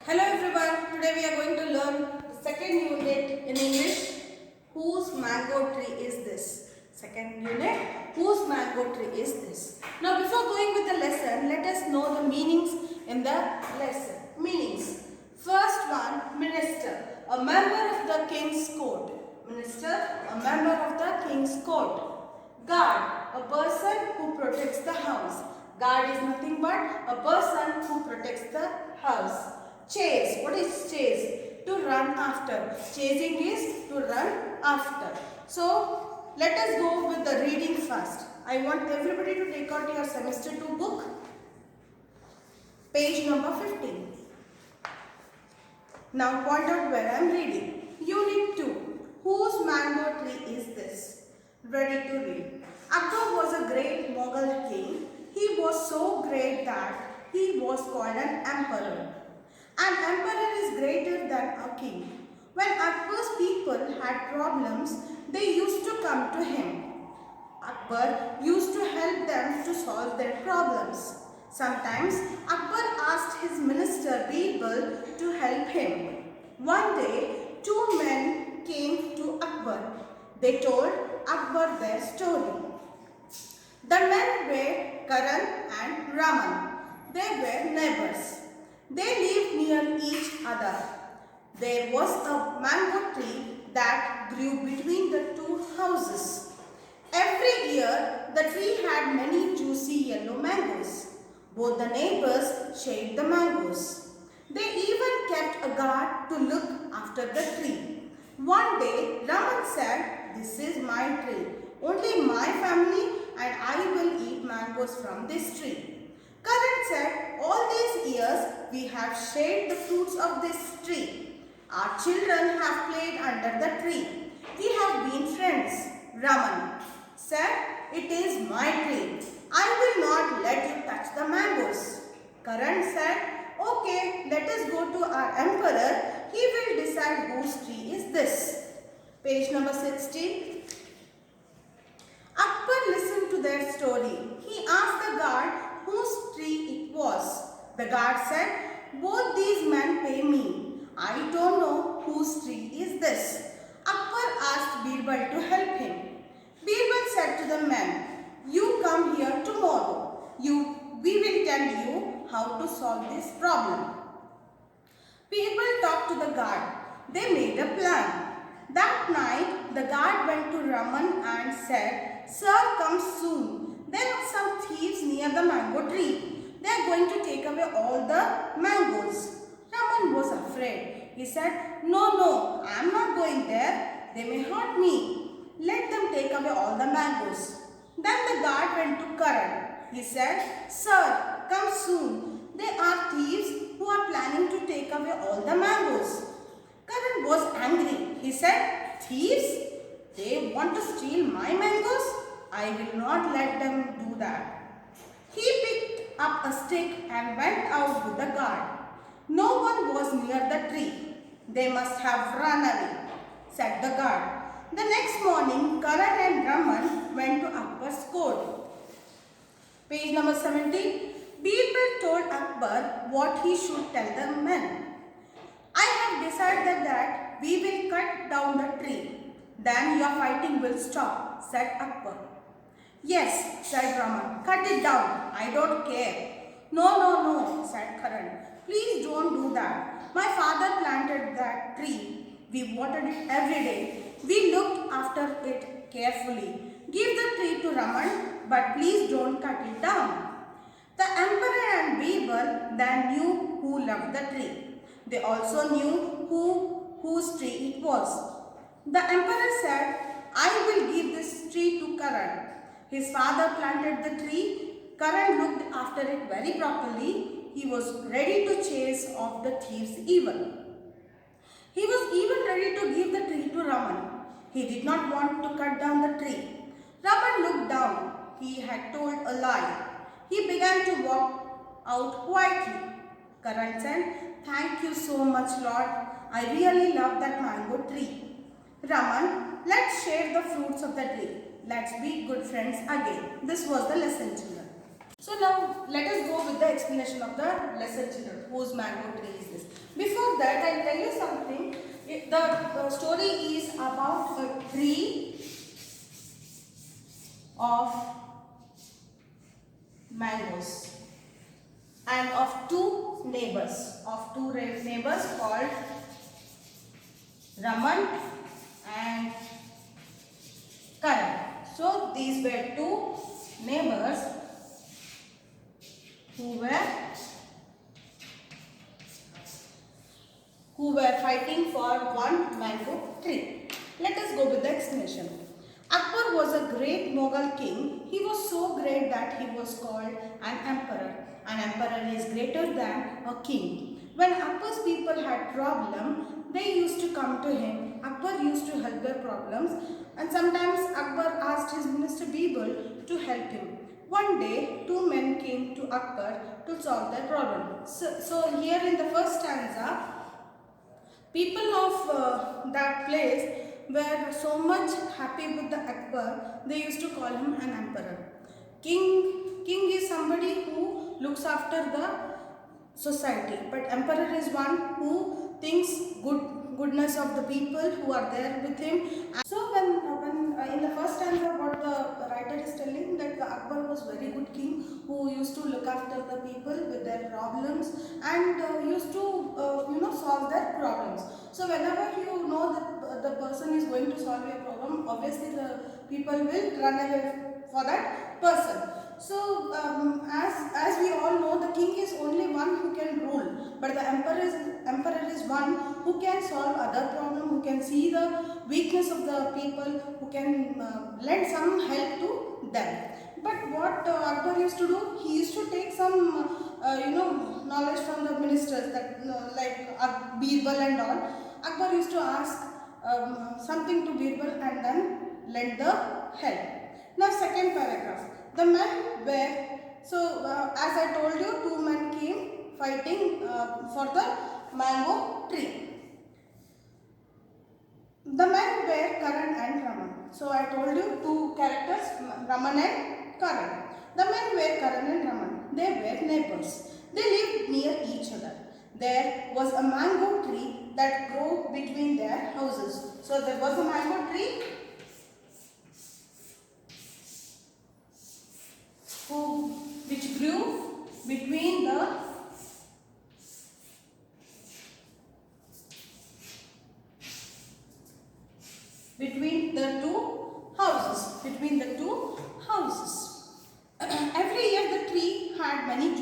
Hello everyone, today we are going to learn the second unit in English. Whose mango tree is this? Second unit, whose mango tree is this? Now before going with the lesson, let us know the meanings in the lesson. Meanings. First one, minister, a member of the king's court. Minister, a member of the king's court. Guard, a person who protects the house. Guard is nothing but a person who protects the house. Chase. What is chase? To run after. Chasing is to run after. So, let us go with the reading first. I want everybody to take out your semester 2 book. Page number 15. Now point out where I am reading. Unit 2. Whose mango tree is this? Ready to read. Akbar was a great Mughal king. He was so great that he was called an emperor. An emperor is greater than a king. When Akbar's people had problems, they used to come to him. Akbar used to help them to solve their problems. Sometimes Akbar asked his minister Birbal to help him. One day, two men came to Akbar. They told Akbar their story. The men were Karan and Raman. They were neighbors. They lived near each other. There was a mango tree that grew between the two houses. Every year, the tree had many juicy yellow mangoes. Both the neighbors shared the mangoes. They even kept a guard to look after the tree. One day, Raman said, "This is my tree. Only my family and I will eat mangoes from this tree." Karan said, "All these years we have shared the fruits of this tree. Our children have played under the tree. We have been friends." Raman said, "It is my tree. I will not let you touch the mangoes." Karan said, "Okay, let us go to our emperor. He will decide whose tree is this." Page number 16. Akbar listened to their story. He asked the guard whose tree it was. The guard said, "Both these men pay me. I don't know whose tree is this." Akbar asked Birbal to help him. Birbal said to the men, "You come here tomorrow. We will tell you how to solve this problem." Birbal talked to the guard. They made a plan. That night, the guard went to Raman and said, "Sir, come soon. There are some thieves near the mango tree. They are going to take away all the mangoes." Raman was afraid. He said, No, I am not going there. They may hurt me. Let them take away all the mangoes." Then the guard went to Karan. He said, "Sir, come soon. They are thieves who are planning to take away all the mangoes." Karan was angry. He said, "Thieves? They want to steal my mangoes? I will not let them do that." He picked up a stick and went out with the guard. No one was near the tree. "They must have run away," said the guard. The next morning, Karan and Raman went to Akbar's court. Page number 17. Birbal told Akbar what he should tell the men. "I have decided that we will cut down the tree. Then your fighting will stop," said Akbar. "Yes," said Raman. "Cut it down. I don't care." No, said Karan. "Please don't do that. My father planted that tree. We watered it every day. We looked after it carefully. Give the tree to Raman, but please don't cut it down." The emperor and Birbal then knew who loved the tree. They also knew whose tree it was. The emperor said, "I will give this tree to Karan." His father planted the tree. Karan looked after it very properly. He was ready to chase off the thieves even. He was even ready to give the tree to Raman. He did not want to cut down the tree. Raman looked down. He had told a lie. He began to walk out quietly. Karan said, "Thank you so much, Lord. I really love that mango tree." "Raman, let's share the fruits of the tree. Let's be good friends again." This was the lesson, children. So now let us go with the explanation. explanation of the lesser children. Whose mango tree is this? Before that, I'll tell you something. The story is about a tree of mangoes and of two neighbors called Raman and Karan. So these were two neighbors who were fighting for one mango tree. Let us go with the explanation. Akbar was a great Mughal king. He was so great that he was called an emperor. An emperor is greater than a king. When Akbar's people had problem, they used to come to him. Akbar used to help their problems, and sometimes Akbar asked his minister Birbal to help him. One day, two men came to Akbar to solve their problem. So here in the first stanza, people of that place were so much happy with the Akbar, they used to call him an emperor. King is somebody who looks after the society, but emperor is one who thinks goodness of the people who are there with him. So when in the first stanza, what the writer is telling, that the Akbar was very good king who used to look after the people with their problems and used to solve their problems. So whenever you know that the person is going to solve your problem, obviously the people will run away for that person. So as we all know, the king is only one who can rule, but the emperor is one who can solve other problems, who can see the weakness of the people, who can lend some help to them. But what Akbar used to do, he used to take some knowledge from the ministers, that like Birbal and all. Akbar used to ask something to Birbal and then lend the help. Now second paragraph. The men were, as I told you, two men came fighting for the mango tree. The men were Karan and Raman. So I told you two characters, Raman and Karan. The men were Karan and Raman. They were neighbors. They lived near each other. There was a mango tree that grew between their houses. So there was a mango tree which grew between the two houses. Every year the tree had many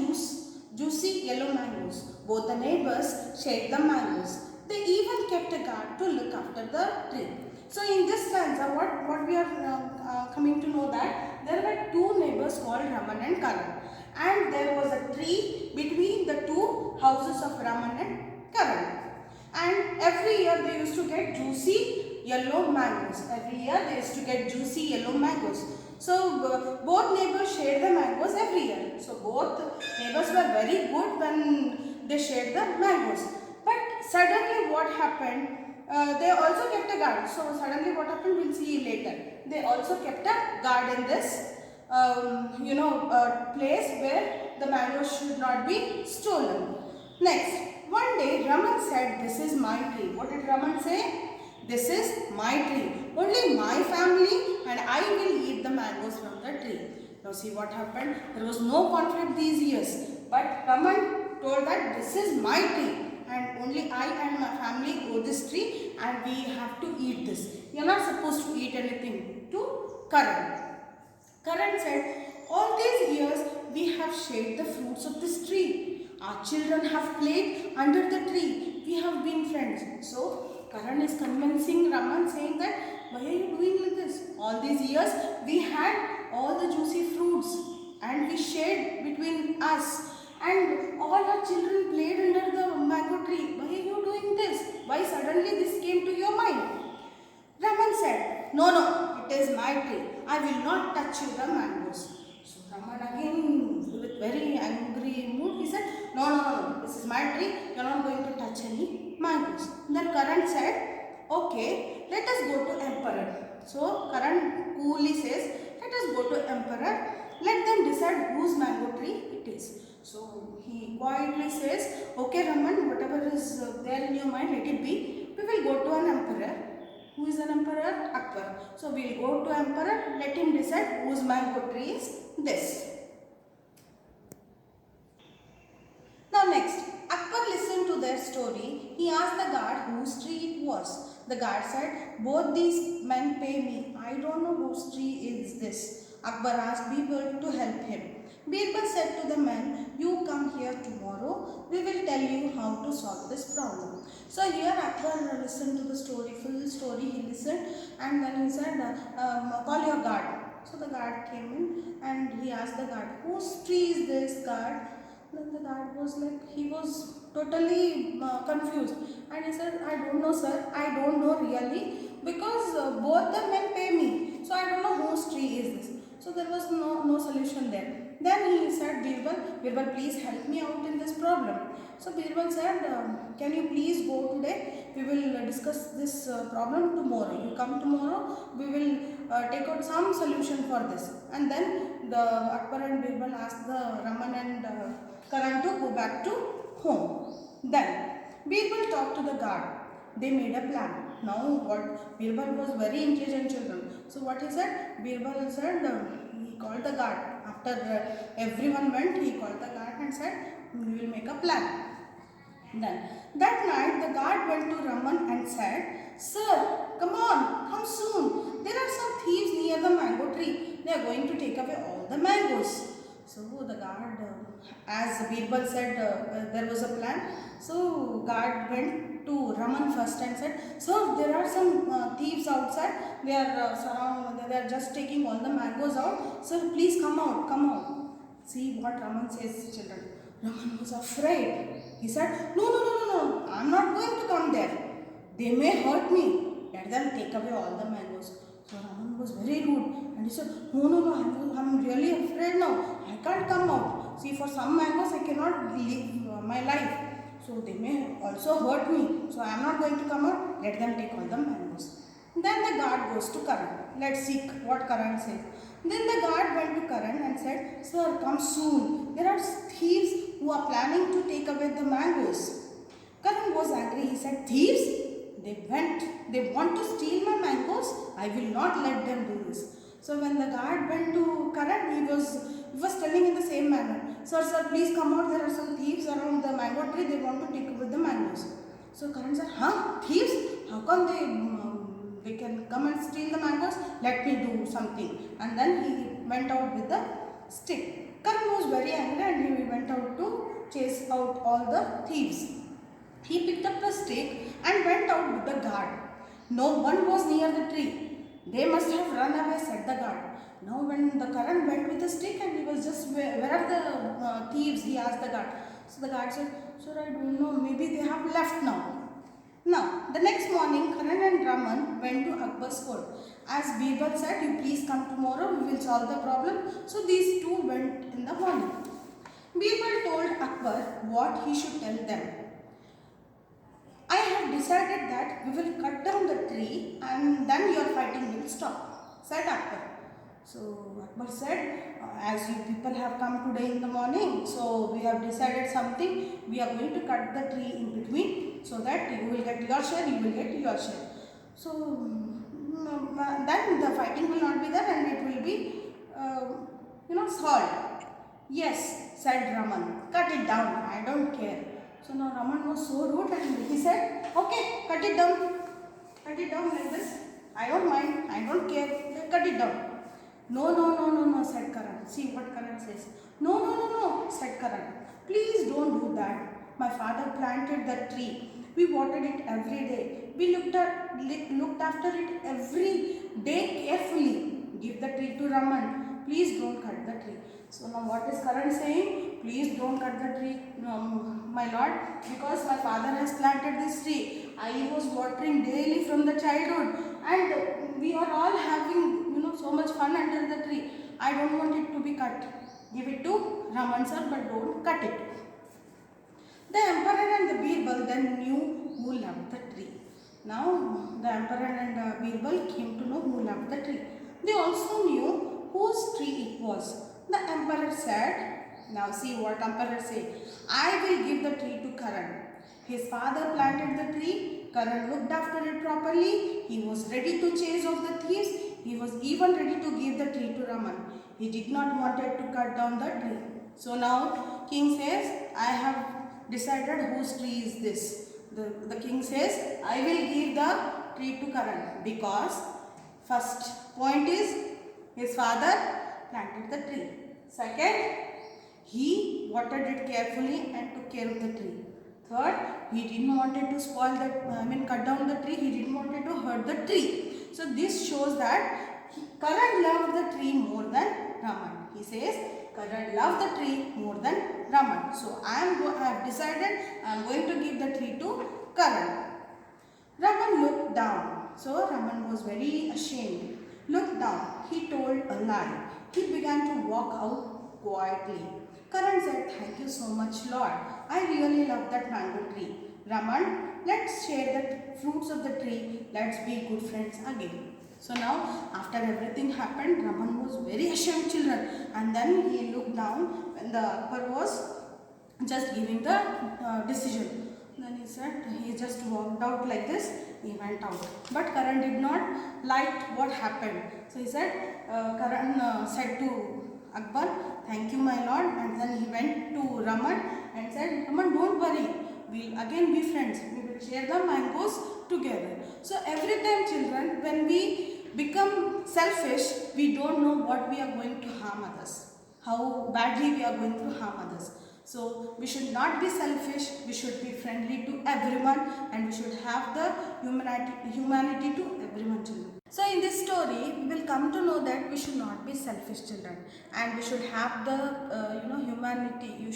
juicy yellow mangoes. Both the neighbors shared the mangoes. They even kept a guard to look after the tree. So in this stanza, what we are coming to know, that there were two neighbors called Raman and Karan, and there was a tree between the two houses of Raman and Karan. And every year they used to get juicy yellow mangoes. So both neighbors shared the mangoes every year. So both neighbors were very good when they shared the mangoes. But suddenly what happened? They also kept a guard. So suddenly what happened, we'll see later. They also kept a guard in this place where the mangoes should not be stolen. Next, one day Raman said, "This is my tree." What did Raman say? "This is my tree. Only my family and I will eat the mangoes from the tree." Now see what happened. There was no conflict these years. But Raman told that this is my tree and only I and my family owe this tree and we have to eat this. You are not supposed to eat anything to Karan. Karan said, "All these years we have shared the fruits of this tree. Our children have played under the tree. We have been friends." So Karan is convincing Raman, saying that, "Why are you doing like this? All these years we had all the juicy fruits and we shared between us, and all our children played under the mango tree. Why are you doing this? Why suddenly this came to your mind?" Raman said, "No, it is my tree. I will not touch you the mangoes." So Raman again, with very angry mood, he said, No, this is my tree. You are not going to touch any mangoes." Then Karan said, "Okay, let us go to emperor." So Karan coolly says, "Let us go to emperor. Let them decide whose mango tree it is." So quietly says, okay Raman, whatever is there in your mind, let it be. We will go to an emperor. Who is an emperor? Akbar. So we will go to emperor, let him decide whose mango tree is this. Now next, Akbar listened to their story. He asked the guard whose tree it was. The guard said, both these men pay me. I don't know whose tree is this. Akbar asked Birbal to help him. Birbal said to the men, you come here tomorrow. We will tell you how to solve this problem. So here Akbar listened to the story, full story he listened, and then he said, call your guard. So the guard came in and he asked the guard, whose tree is this, guard? Then the guard was like, he was totally confused, and he said, I don't know sir, I don't know really, because both the men pay me, so I don't know whose tree is this. So there was no solution there. Then he said, Birbal, please help me out in this problem. So Birbal said, can you please go today? We will discuss this problem tomorrow. You come tomorrow, we will take out some solution for this. And then the Akbar and Birbal asked the Raman and Karan to go back to home. Then Birbal talked to the guard. They made a plan. Now what? Birbal was very intelligent children. So what he said? Birbal said, he called the guard. After everyone went, he called the guard and said, we will make a plan. Then that night the guard went to Raman and said, sir, come on, come soon. There are some thieves near the mango tree. They are going to take away all the mangoes. So the guard, as Birbal said, there was a plan. So guard went to Raman first and said, sir, there are some thieves outside. They are just taking all the mangoes out. Sir, please come out, come out. See what Raman says, children. Raman was afraid. He said, no, I am not going to come there. They may hurt me. Let them take away all the mangoes. So Raman was very rude and he said, no, I'm really afraid now. I can't come out. See, for some mangoes I cannot live my life. So they may also hurt me. So I am not going to come out. Let them take all the mangoes. Then the guard goes to Karan. Let's see what Karan says. Then the guard went to Karan and said, sir, come soon. There are thieves who are planning to take away the mangoes. Karan was angry. He said, thieves? They want to steal my mangoes. I will not let them do this. So when the guard went to Karan, he was telling in the same manner, sir, please come out. There are some thieves around the mango tree. They want to take away the mangoes. So Karan said, thieves? How come they can come and steal the mangoes? Let me do something. And then he went out with the stick. Karan was very angry and he went out to chase out all the thieves. He picked up the stick and went out with the guard. No one was near the tree. They must have run away, said the guard. Now when the Karan went with the stick and he was just, where are the thieves? He asked the guard. So the guard said, sir, I don't know, maybe they have left now. Now, the next morning, Karan and Raman went to Akbar's court. As Birbal said, you please come tomorrow, we will solve the problem. So these two went in the morning. Birbal told Akbar what he should tell them. I have decided that we will cut down the tree and then your fighting will stop, said Akbar. So Akbar said, as you people have come today in the morning, so we have decided something. We are going to cut the tree in between so that you will get your share, you will get your share. So then the fighting will not be there and it will be, solved. Yes, said Raman, cut it down, I don't care. So now Raman was so rude and he said, okay, cut it down like this. I don't mind, I don't care, cut it down. No, said Karan. See what Karan says. No, said Karan. Please don't do that. My father planted the tree. We watered it every day. We looked after it every day carefully. Give the tree to Raman. Please don't cut the tree. So now what is Karan saying? Please don't cut the tree, my lord, because my father has planted this tree. I was watering daily from the childhood and we are all having so much fun under the tree. I don't want it to be cut. Give it to Raman sir, but don't cut it. The emperor and the Birbal then knew who loved the tree. Now the emperor and Birbal came to know who loved the tree. They also knew whose tree it was. The emperor said, Now see what emperor say. I will give the tree to Karan. His father planted the tree. Karan looked after it properly. He was ready to chase off the thieves. He was even ready to give the tree to Raman. He did not wanted to cut down the tree. So now king says, I have decided whose tree is this. The king says, I will give the tree to Karan because first point is his father planted the tree. Second, he watered it carefully and took care of the tree. Third, he didn't wanted to spoil the, cut down the tree. He didn't wanted to hurt the tree. So this shows that Karan loved the tree more than Raman. He says, Karan loved the tree more than Raman. So I have decided I am going to give the tree to Karan. Raman looked down. So Raman was very ashamed. Looked down. He told a lie. He began to walk out quietly. Karan said, thank you so much, Lord. I really love that mango tree. Raman, let's share the fruits of the tree. Let's be good friends again. So now, after everything happened, Raman was very ashamed, children. And then he looked down when the Akbar was just giving the decision. Then he said, he just walked out like this, he went out. But Karan did not like what happened. So he said, Karan said to Akbar, thank you my lord. And then he went to Raman and said, Raman, don't worry, we'll again be friends. We will share the mangoes together. So every time, children, when we become selfish, we don't know what we are going to harm others, how badly we are going to harm others. So we should not be selfish, we should be friendly to everyone, and we should have the humanity to everyone, children. So in this story, we will come to know that we should not be selfish, children, and we should have the humanity.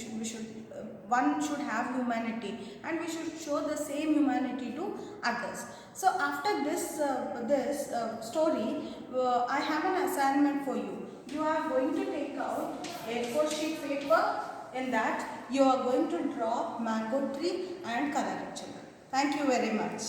One should have humanity, and we should show the same humanity to others. So after this story, I have an assignment for you. You are going to take out A4 sheet paper. In that, you are going to draw mango tree and color it, children. Thank you very much.